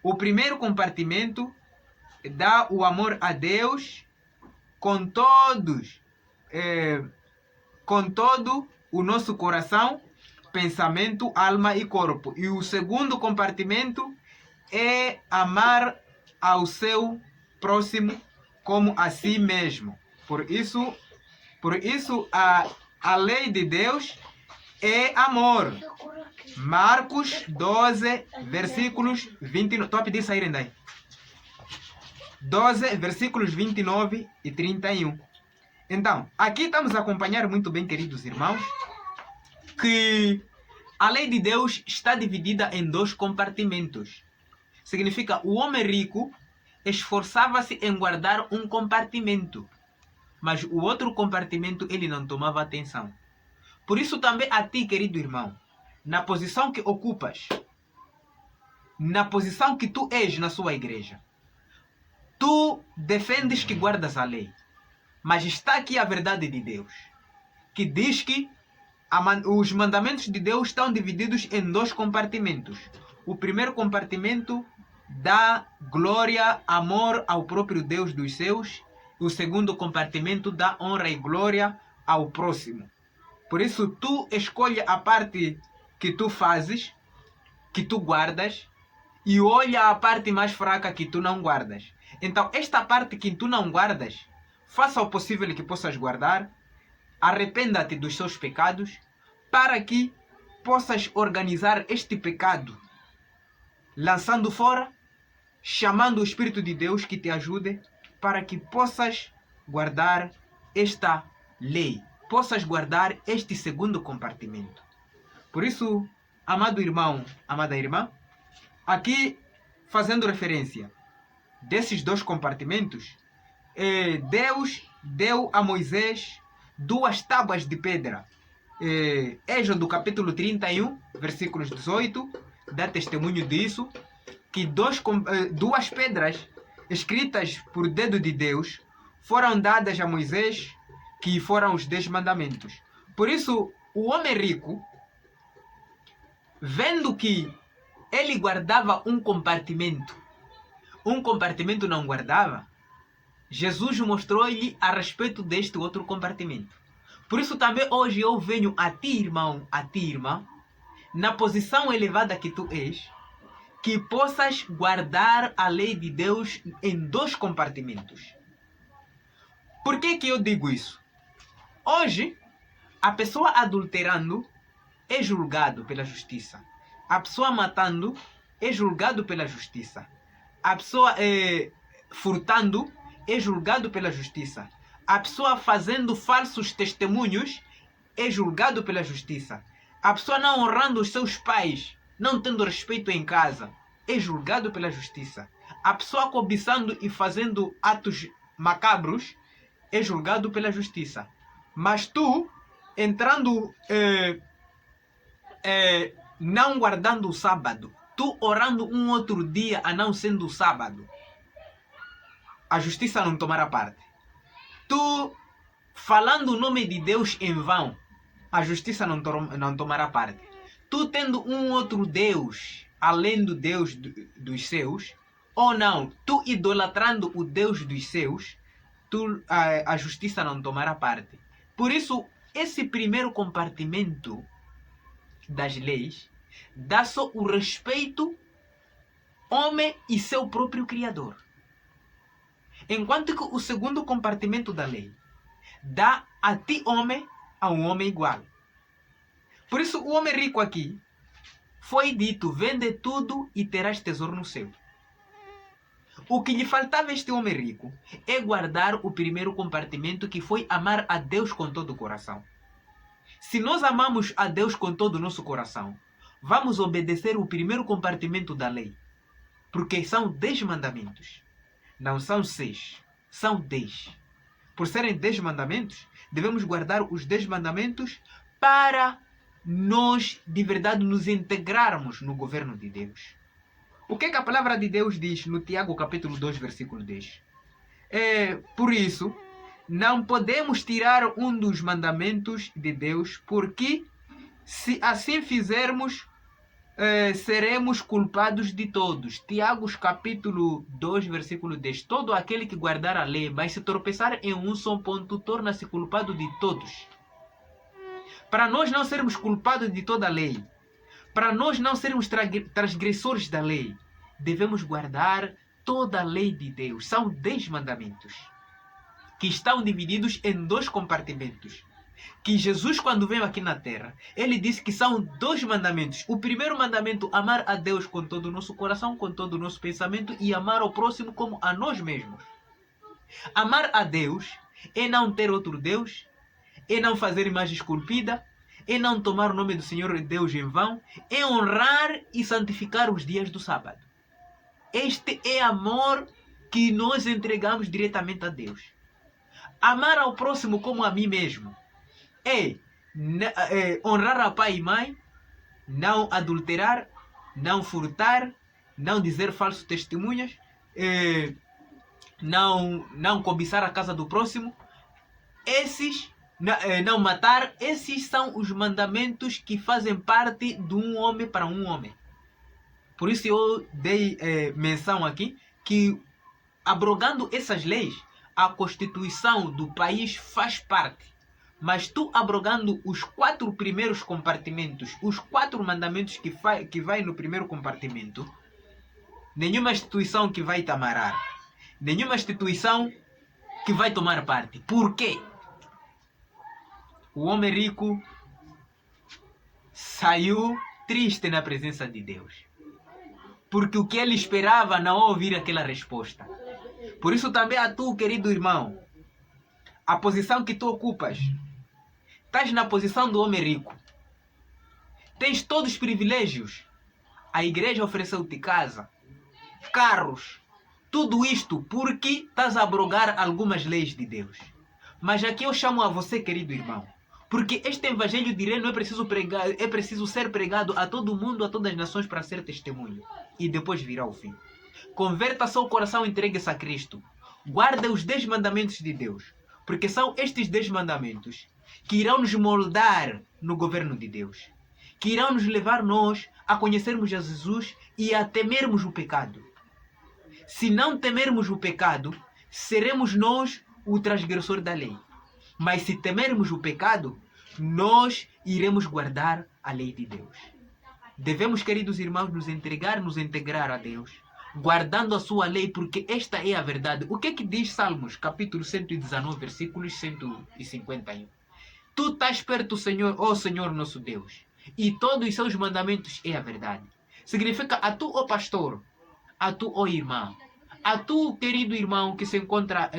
O primeiro compartimento dá o amor a Deus com com todo o nosso coração, pensamento, alma e corpo. E o segundo compartimento é amar ao seu próximo como a si mesmo. Por isso a lei de Deus é amor. Marcos 12, versículos 29. Estou a pedir saírem daí. 12, versículos 29 e 31. Então, aqui estamos a acompanhar muito bem, queridos irmãos, que a lei de Deus está dividida em dois compartimentos. Significa, o homem rico esforçava-se em guardar um compartimento, mas o outro compartimento ele não tomava atenção. Por isso também a ti, querido irmão, na posição que ocupas, na posição que tu és na sua igreja, tu defendes que guardas a lei. Mas está aqui a verdade de Deus, que diz que os mandamentos de Deus estão divididos em dois compartimentos. O primeiro compartimento dá glória, amor ao próprio Deus dos céus. O segundo compartimento dá honra e glória ao próximo. Por isso, tu escolhe a parte que tu fazes, que tu guardas, e olha a parte mais fraca que tu não guardas. Então, esta parte que tu não guardas, faça o possível que possas guardar, arrependa-te dos seus pecados, para que possas organizar este pecado, lançando fora, chamando o Espírito de Deus que te ajude, para que possas guardar esta lei, possas guardar este segundo compartimento. Por isso, amado irmão, amada irmã, aqui fazendo referência desses dois compartimentos, Deus deu a Moisés 2 tábuas de pedra. Êxodo capítulo 31, versículos 18, dá testemunho disso, que duas pedras escritas por dedo de Deus foram dadas a Moisés, que foram os 10 mandamentos. Por isso, o homem rico, vendo que ele guardava um compartimento não guardava, Jesus mostrou-lhe a respeito deste outro compartimento. Por isso também hoje eu venho a ti, irmão, a ti, irmã, na posição elevada que tu és, que possas guardar a lei de Deus em dois compartimentos. Por que eu digo isso? Hoje, a pessoa adulterando é julgado pela justiça. A pessoa matando é julgado pela justiça. A pessoa furtando é julgado pela justiça. A pessoa fazendo falsos testemunhos é julgado pela justiça. A pessoa não honrando os seus pais, não tendo respeito em casa, é julgado pela justiça. A pessoa cobiçando e fazendo atos macabros é julgado pela justiça. Mas tu, entrando, não guardando o sábado, tu orando um outro dia a não sendo o sábado, a justiça não tomará parte. Tu falando o nome de Deus em vão, a justiça não tomará parte. Tu tendo um outro Deus, além do Deus dos céus, ou não, tu idolatrando o Deus dos céus, a justiça não tomará parte. Por isso, esse primeiro compartimento das leis dá só o respeito homem e seu próprio Criador. Enquanto que o segundo compartimento da lei dá a ti, homem, a um homem igual. Por isso, o homem rico aqui foi dito: vende tudo e terás tesouro no céu. O que lhe faltava a este homem rico é guardar o primeiro compartimento, que foi amar a Deus com todo o coração. Se nós amamos a Deus com todo o nosso coração, vamos obedecer o primeiro compartimento da lei, porque são 10 mandamentos. Não são 6, são 10. Por serem 10 mandamentos, devemos guardar os 10 mandamentos para nós, de verdade, nos integrarmos no governo de Deus. O que a palavra de Deus diz no Tiago capítulo 2, versículo 10? Por isso, não podemos tirar um dos mandamentos de Deus, porque se assim fizermos, seremos culpados de todos. Tiago capítulo 2, versículo 10. Todo aquele que guardar a lei, mas se tropeçar em um só ponto, torna-se culpado de todos. Para nós não sermos culpados de toda a lei, para nós não sermos transgressores da lei, devemos guardar toda a lei de Deus. São 10 mandamentos que estão divididos em 2 compartimentos. Que Jesus, quando veio aqui na terra, ele disse que são 2 mandamentos. O primeiro mandamento, amar a Deus com todo o nosso coração, com todo o nosso pensamento, e amar ao próximo como a nós mesmos. Amar a Deus é não ter outro Deus, é não fazer imagem esculpida, é não tomar o nome do Senhor Deus em vão, é honrar e santificar os dias do sábado. Este é amor que nós entregamos diretamente a Deus. Amar ao próximo como a mim mesmo é honrar a pai e mãe, não adulterar, não furtar, não dizer falsos testemunhas, não cobiçar a casa do próximo. Esses, não matar, esses são os mandamentos que fazem parte de um homem para um homem. Por isso eu dei menção aqui que, abrogando essas leis, a Constituição do país faz parte. Mas tu abrogando os 4 primeiros compartimentos, os 4 mandamentos que vai no primeiro compartimento, nenhuma instituição que vai te amarrar, nenhuma instituição que vai tomar parte. Por quê? O homem rico saiu triste na presença de Deus, porque o que ele esperava não ouvir aquela resposta. Por isso também a tu, querido irmão, a posição que tu ocupas, estás na posição do homem rico. Tens todos os privilégios. A igreja ofereceu-te casa, carros, tudo isto porque estás a abrogar algumas leis de Deus. Mas aqui eu chamo a você, querido irmão, porque este evangelho de reino é preciso ser pregado a todo mundo, a todas as nações, para ser testemunho. E depois virá o fim. Converta seu coração e entregue-se a Cristo. Guarda os 10 mandamentos de Deus, porque são estes 10 mandamentos que irão nos moldar no governo de Deus, que irão nos levar nós a conhecermos a Jesus e a temermos o pecado. Se não temermos o pecado, seremos nós o transgressor da lei. Mas se temermos o pecado, nós iremos guardar a lei de Deus. Devemos, queridos irmãos, nos integrar a Deus, guardando a sua lei, porque esta é a verdade. O que é que diz Salmos, capítulo 119, versículos 151? Tu estás perto, Senhor, ó Senhor nosso Deus, e todos os seus mandamentos é a verdade. Significa a tu, ó pastor, a tu, ó irmão, a tu, querido irmão, que se encontra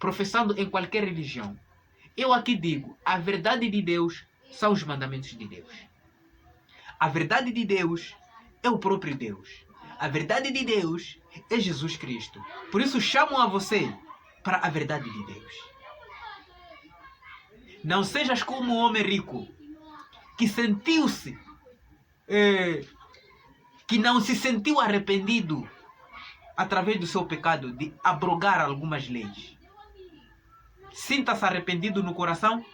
professando em qualquer religião. Eu aqui digo, a verdade de Deus são os mandamentos de Deus. A verdade de Deus é o próprio Deus. A verdade de Deus é Jesus Cristo. Por isso chamo a você para a verdade de Deus. Não sejas como um homem rico que sentiu-se, que não se sentiu arrependido através do seu pecado de abrogar algumas leis. Sinta-se arrependido no coração,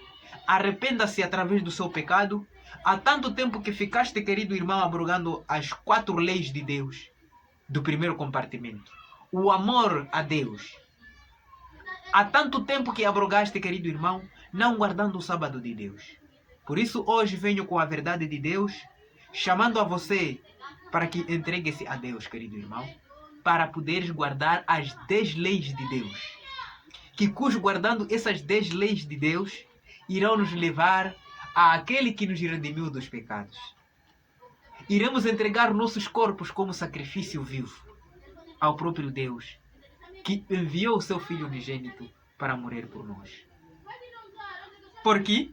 arrependa-se através do seu pecado. Há tanto tempo que ficaste, querido irmão, abrogando as 4 leis de Deus do primeiro compartimento. O amor a Deus. Há tanto tempo que abrogaste, querido irmão, não guardando o sábado de Deus. Por isso hoje venho com a verdade de Deus, chamando a você para que entregue-se a Deus, querido irmão, para poderes guardar as 10 leis de Deus. Que guardando essas 10 leis de Deus, irão nos levar àquele que nos redimiu dos pecados. Iremos entregar nossos corpos como sacrifício vivo ao próprio Deus, que enviou o seu Filho unigênito para morrer por nós. Porque,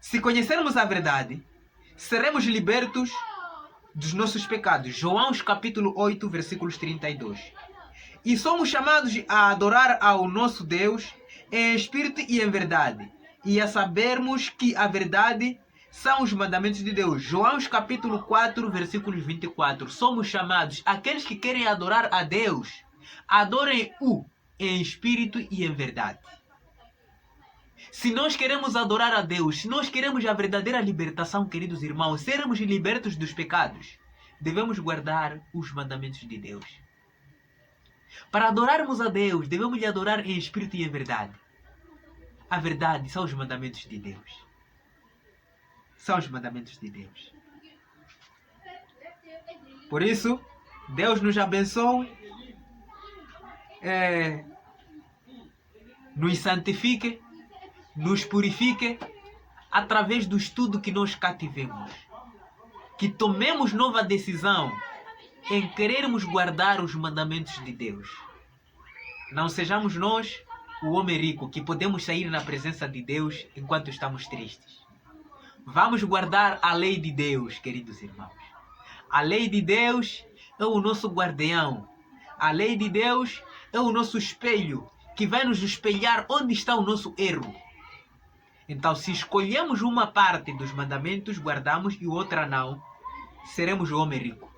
se conhecermos a verdade, seremos libertos dos nossos pecados. João capítulo 8, versículos 32. E somos chamados a adorar ao nosso Deus em espírito e em verdade, e a sabermos que a verdade são os mandamentos de Deus. João capítulo 4, versículos 24. Somos chamados, aqueles que querem adorar a Deus, adorem-o em espírito e em verdade. Se nós queremos adorar a Deus, se nós queremos a verdadeira libertação, queridos irmãos, sermos libertos dos pecados, devemos guardar os mandamentos de Deus. Para adorarmos a Deus, devemos lhe adorar em espírito e em verdade. A verdade são os mandamentos de Deus. São os mandamentos de Deus. Por isso, Deus nos abençoe, nos santifique, nos purifique através do estudo que nós cativemos. Que tomemos nova decisão em querermos guardar os mandamentos de Deus. Não sejamos nós o homem rico que podemos sair na presença de Deus enquanto estamos tristes. Vamos guardar a lei de Deus, queridos irmãos. A lei de Deus é o nosso guardião. A lei de Deus é o nosso espelho, que vai nos espelhar onde está o nosso erro. Então, se escolhemos uma parte dos mandamentos, guardamos e outra não, seremos o homem rico.